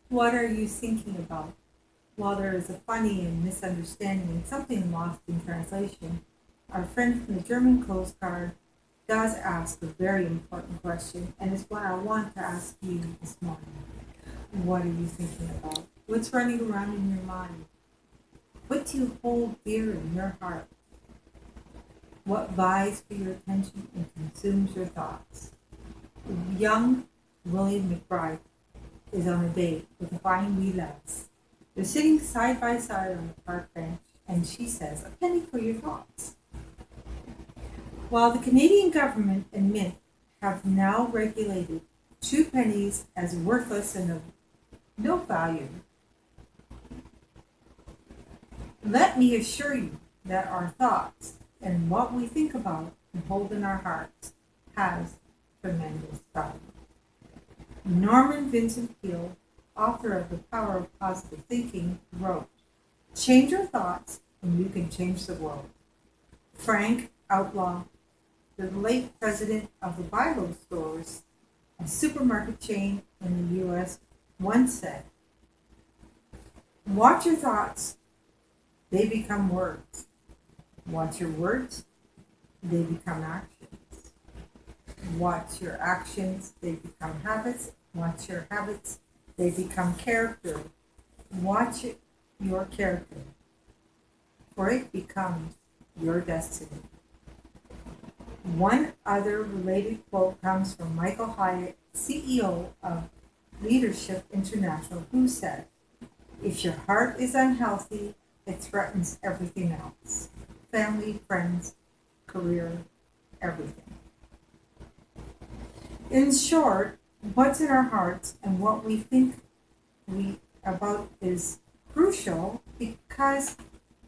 What are you thinking about? While there is a funny and misunderstanding and something lost in translation, our friend from the German Coast Guard does ask a very important question, and it's what I want to ask you this morning. What are you thinking about? What's running around in your mind? What do you hold dear in your heart? What vies for your attention and consumes your thoughts? Young William McBride is on a date with a fine wee lass. They're sitting side by side on the park bench, and she says, "A penny for your thoughts." While the Canadian government and Mint have now regulated 2 pennies as worthless and of no value, let me assure you that our thoughts and what we think about and hold in our hearts has tremendous value. Norman Vincent Peale, author of The Power of Positive Thinking, wrote, "Change your thoughts and you can change the world." Frank Outlaw, the late president of the Bible Stores, a supermarket chain in the U.S., once said, "Watch your thoughts, they become words. Watch your words, they become actions. Watch your actions, they become habits. Watch your habits, they become character. Watch your character, for it becomes your destiny." One other related quote comes from Michael Hyatt, CEO of Leadership International, who said, "If your heart is unhealthy, it threatens everything else. Family, friends, career, everything." In short, what's in our hearts and what we think about is crucial because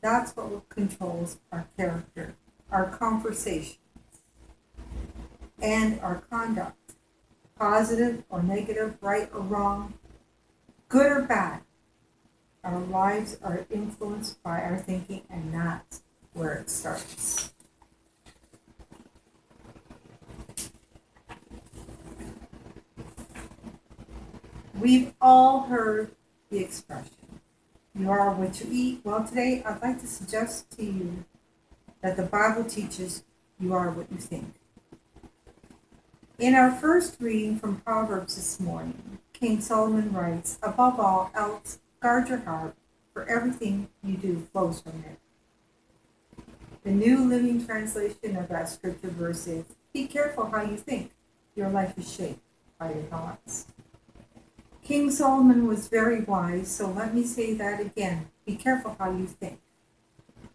that's what controls our character, our conversation, and our conduct. Positive or negative, right or wrong, good or bad. Our lives are influenced by our thinking, and that's where it starts. We've all heard the expression, "You are what you eat." Well, today I'd like to suggest to you that the Bible teaches you are what you think. In our first reading from Proverbs this morning, King Solomon writes, "Above all else, guard your heart, for everything you do flows from it." The New Living Translation of that scripture verse is, "Be careful how you think. Your life is shaped by your thoughts." King Solomon was very wise, so let me say that again. Be careful how you think.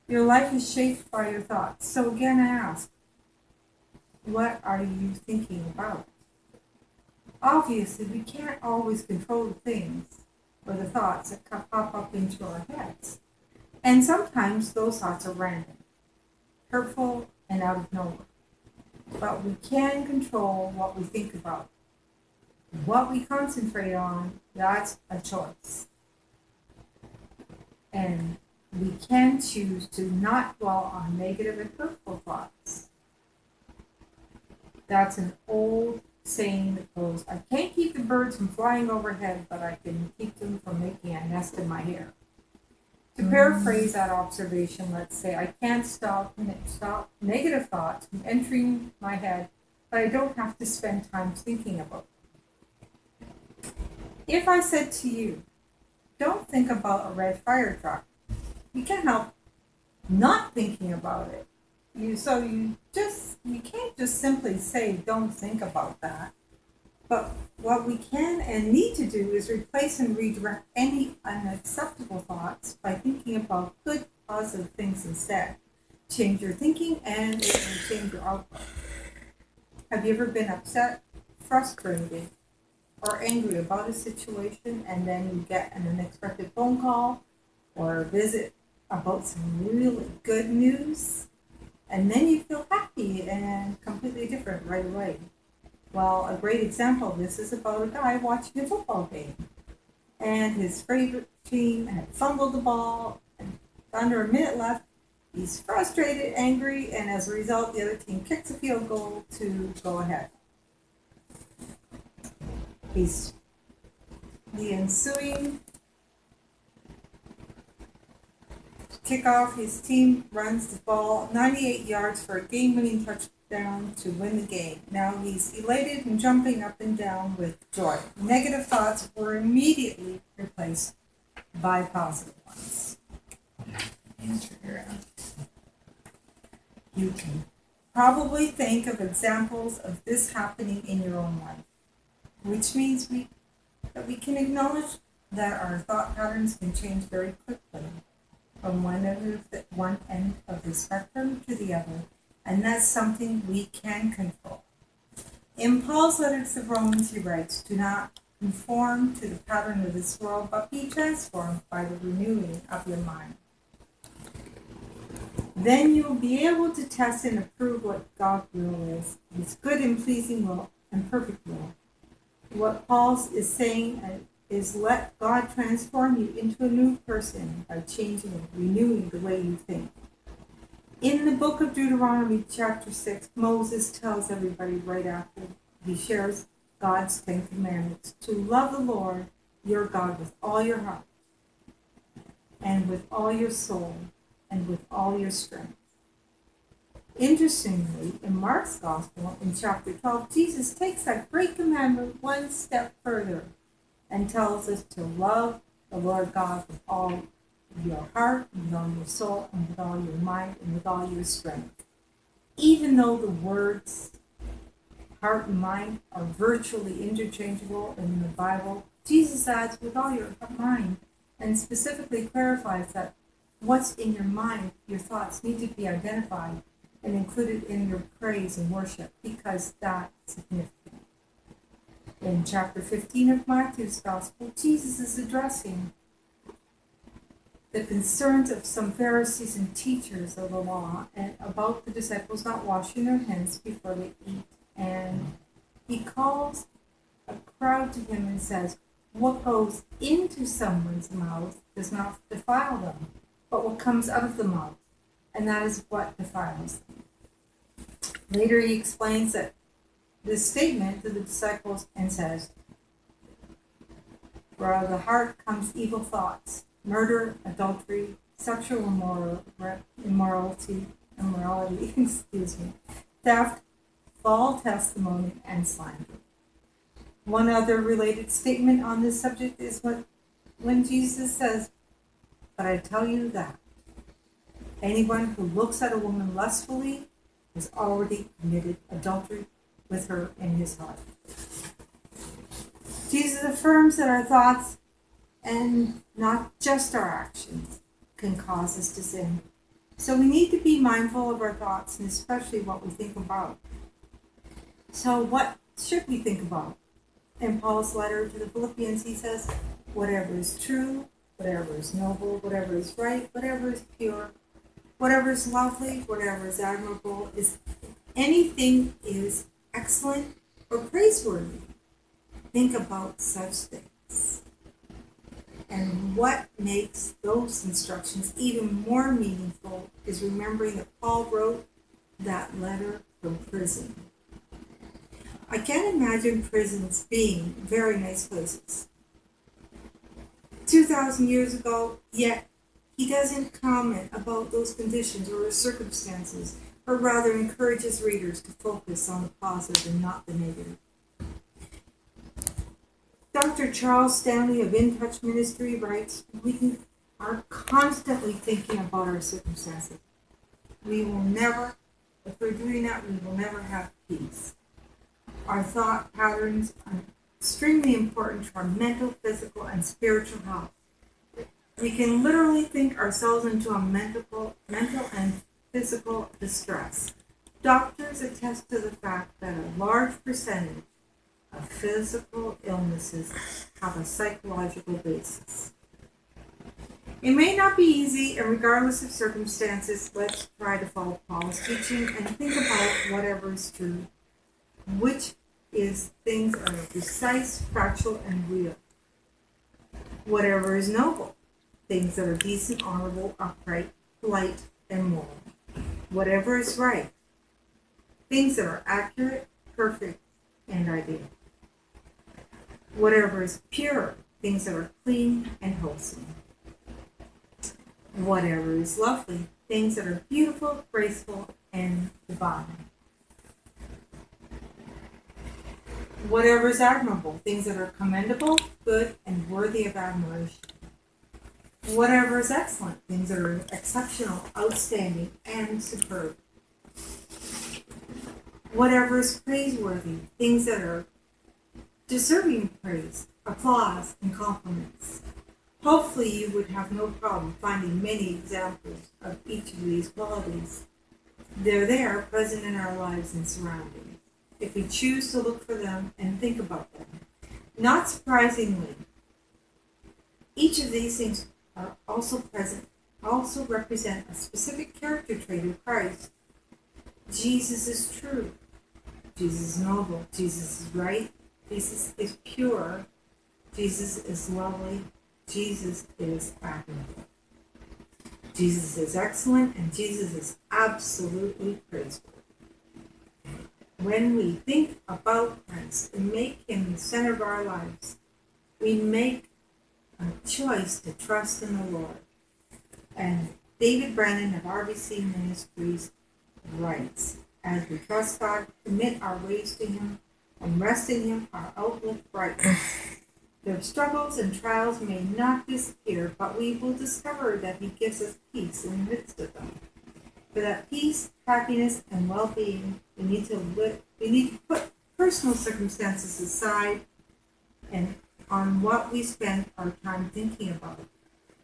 Your life is shaped by your thoughts. So again, I ask, what are you thinking about? Obviously, we can't always control the things or the thoughts that pop up into our heads. And sometimes those thoughts are random, hurtful, and out of nowhere. But we can control what we think about. What we concentrate on, that's a choice. And we can choose to not dwell on negative and hurtful thoughts. That's an old saying that goes, "I can't keep the birds from flying overhead, but I can keep them from making a nest in my hair." To paraphrase that observation, let's say, I can't stop negative thoughts from entering my head, but I don't have to spend time thinking about them. If I said to you, "Don't think about a red fire truck," you can't help not thinking about it. You can't just simply say, "Don't think about that." But what we can and need to do is replace and redirect any unacceptable thoughts by thinking about good, positive things instead. Change your thinking and it will change your outlook. Have you ever been upset, frustrated, or angry about a situation, and then you get an unexpected phone call or a visit about some really good news, and then you feel happy and completely different right away? Well, a great example of this is about a guy watching a football game, and his favorite team had fumbled the ball, and under a minute left, he's frustrated, angry, and as a result, the other team kicks a field goal to go ahead. He's the ensuing kickoff, his team runs the ball 98 yards for a game-winning touchdown to win the game. Now he's elated and jumping up and down with joy. Negative thoughts were immediately replaced by positive ones. You can probably think of examples of this happening in your own life, which means that we can acknowledge that our thought patterns can change very quickly from one end of the spectrum to the other, and that's something we can control. In Paul's letter to the Romans, he writes, "Do not conform to the pattern of this world, but be transformed by the renewing of your mind. Then you will be able to test and approve what God's will is, his good and pleasing will and perfect will." What Paul is saying is let God transform you into a new person by changing and renewing the way you think. In the book of Deuteronomy chapter 6, Moses tells everybody right after he shares God's 10 commandments to love the Lord your God with all your heart and with all your soul and with all your strength. Interestingly, in Mark's Gospel, in chapter 12, Jesus takes that great commandment one step further and tells us to love the Lord God with all your heart, and with all your soul, and with all your mind, and with all your strength. Even though the words heart and mind are virtually interchangeable in the Bible, Jesus adds with all your mind and specifically clarifies that what's in your mind, your thoughts need to be identified and included in your praise and worship because that's significant. In chapter 15 of Matthew's Gospel, Jesus is addressing the concerns of some Pharisees and teachers of the law and about the disciples not washing their hands before they eat. And he calls a crowd to him and says, "What goes into someone's mouth does not defile them, but what comes out of the mouth, and that is what defiles them." Later he explains that this statement to the disciples and says, "For out of the heart comes evil thoughts, murder, adultery, sexual immorality, theft, false testimony, and slander." One other related statement on this subject is when Jesus says, "But I tell you that anyone who looks at a woman lustfully has already committed adultery with her in his heart." Jesus affirms that our thoughts, and not just our actions, can cause us to sin. So we need to be mindful of our thoughts, and especially what we think about. So what should we think about? In Paul's letter to the Philippians, he says, whatever is true, whatever is noble, whatever is right, whatever is pure, whatever is lovely, whatever is admirable, is anything is excellent or praiseworthy, think about such things. And what makes those instructions even more meaningful is remembering that Paul wrote that letter from prison. I can't imagine prisons being very nice places. 2,000 years ago, yet he doesn't comment about those conditions or circumstances, or rather encourages readers to focus on the positive and not the negative. Dr. Charles Stanley of In Touch Ministry writes, "We are constantly thinking about our circumstances. We will never, if we're doing that, we will never have peace." Our thought patterns are extremely important to our mental, physical, and spiritual health. We can literally think ourselves into a mental and physical distress. Doctors attest to the fact that a large percentage of physical illnesses have a psychological basis. It may not be easy, and regardless of circumstances, let's try to follow Paul's teaching and think about whatever is true, which is things that are precise, factual, and real. Whatever is noble, things that are decent, honorable, upright, polite, and moral. Whatever is right, things that are accurate, perfect, and ideal. Whatever is pure, things that are clean and wholesome. Whatever is lovely, things that are beautiful, graceful, and divine. Whatever is admirable, things that are commendable, good, and worthy of admiration. Whatever is excellent, things that are exceptional, outstanding, and superb. Whatever is praiseworthy, things that are deserving of praise, applause, and compliments. Hopefully you would have no problem finding many examples of each of these qualities. They're there, present in our lives and surroundings, if we choose to look for them and think about them. Not surprisingly, each of these things are also represent a specific character trait of Christ. Jesus is true. Jesus is noble. Jesus is right. Jesus is pure. Jesus is lovely. Jesus is admirable. Jesus is excellent, and Jesus is absolutely praiseworthy. When we think about Christ and make him the center of our lives, we make a choice to trust in the Lord. And David Brennan of RBC Ministries writes, as we trust God, commit our ways to him, and rest in him, our outlook brightens. Their struggles and trials may not disappear, but we will discover that he gives us peace in the midst of them. For that peace, happiness, and well-being, we need to put personal circumstances aside and on what we spend our time thinking about.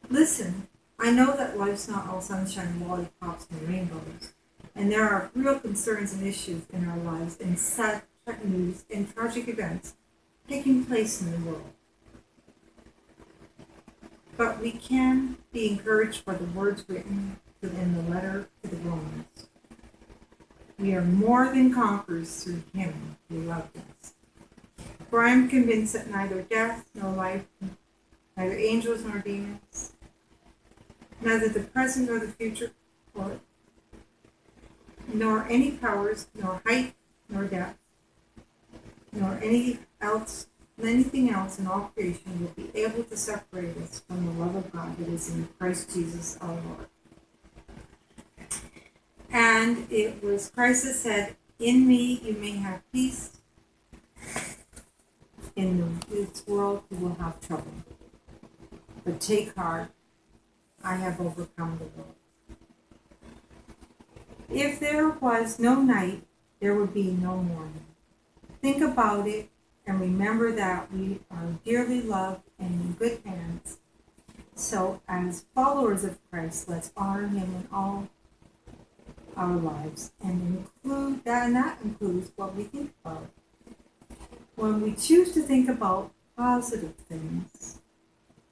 Listen, I know that life's not all sunshine, lollipops, and rainbows, and there are real concerns and issues in our lives, and sad news and tragic events taking place in the world. But we can be encouraged by the words written in the letter to the Romans. We are more than conquerors through him who loved us. For I am convinced that neither death nor life, neither angels nor demons, neither the present nor the future, nor any powers, nor height, nor depth, nor anything else in all creation will be able to separate us from the love of God that is in Christ Jesus our Lord. And it was Christ that said, in me you may have peace. In this world you will have trouble. But take heart, I have overcome the world. If there was no night, there would be no morning. Think about it and remember that we are dearly loved and in good hands. So as followers of Christ, let's honor him in all our lives and that includes what we think about. When we choose to think about positive things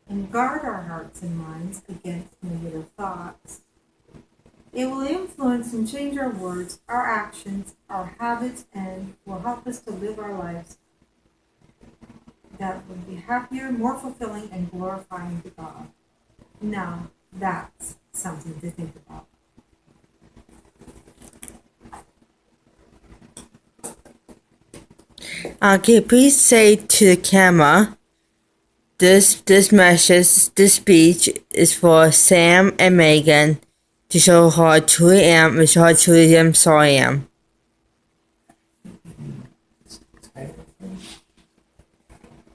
and guard our hearts and minds against negative thoughts, it will influence and change our words, our actions, our habits, and will help us to live our lives that will be happier, more fulfilling, and glorifying to God. Now, that's something to think about. Okay, please say to the camera, this message, this speech is for Sam and Megan to show how truly I am and show how truly I'm sorry I am.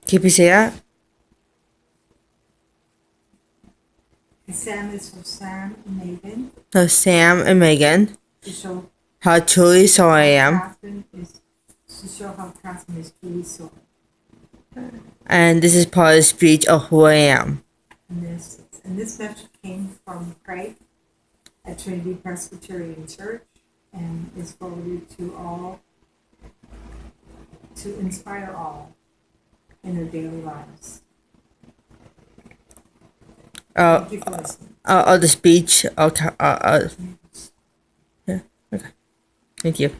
Can you say that? Sam is for Sam and Megan. So Sam and Megan, To show how truly sorry I am. Catherine is to show how Catherine is truly sorry. And this is part of the speech of who I am. And this message came from Craig at Trinity Presbyterian Church and is forwarded to all to inspire all in their daily lives. Thank you for listening. The speech. Yeah. Okay. Thank you.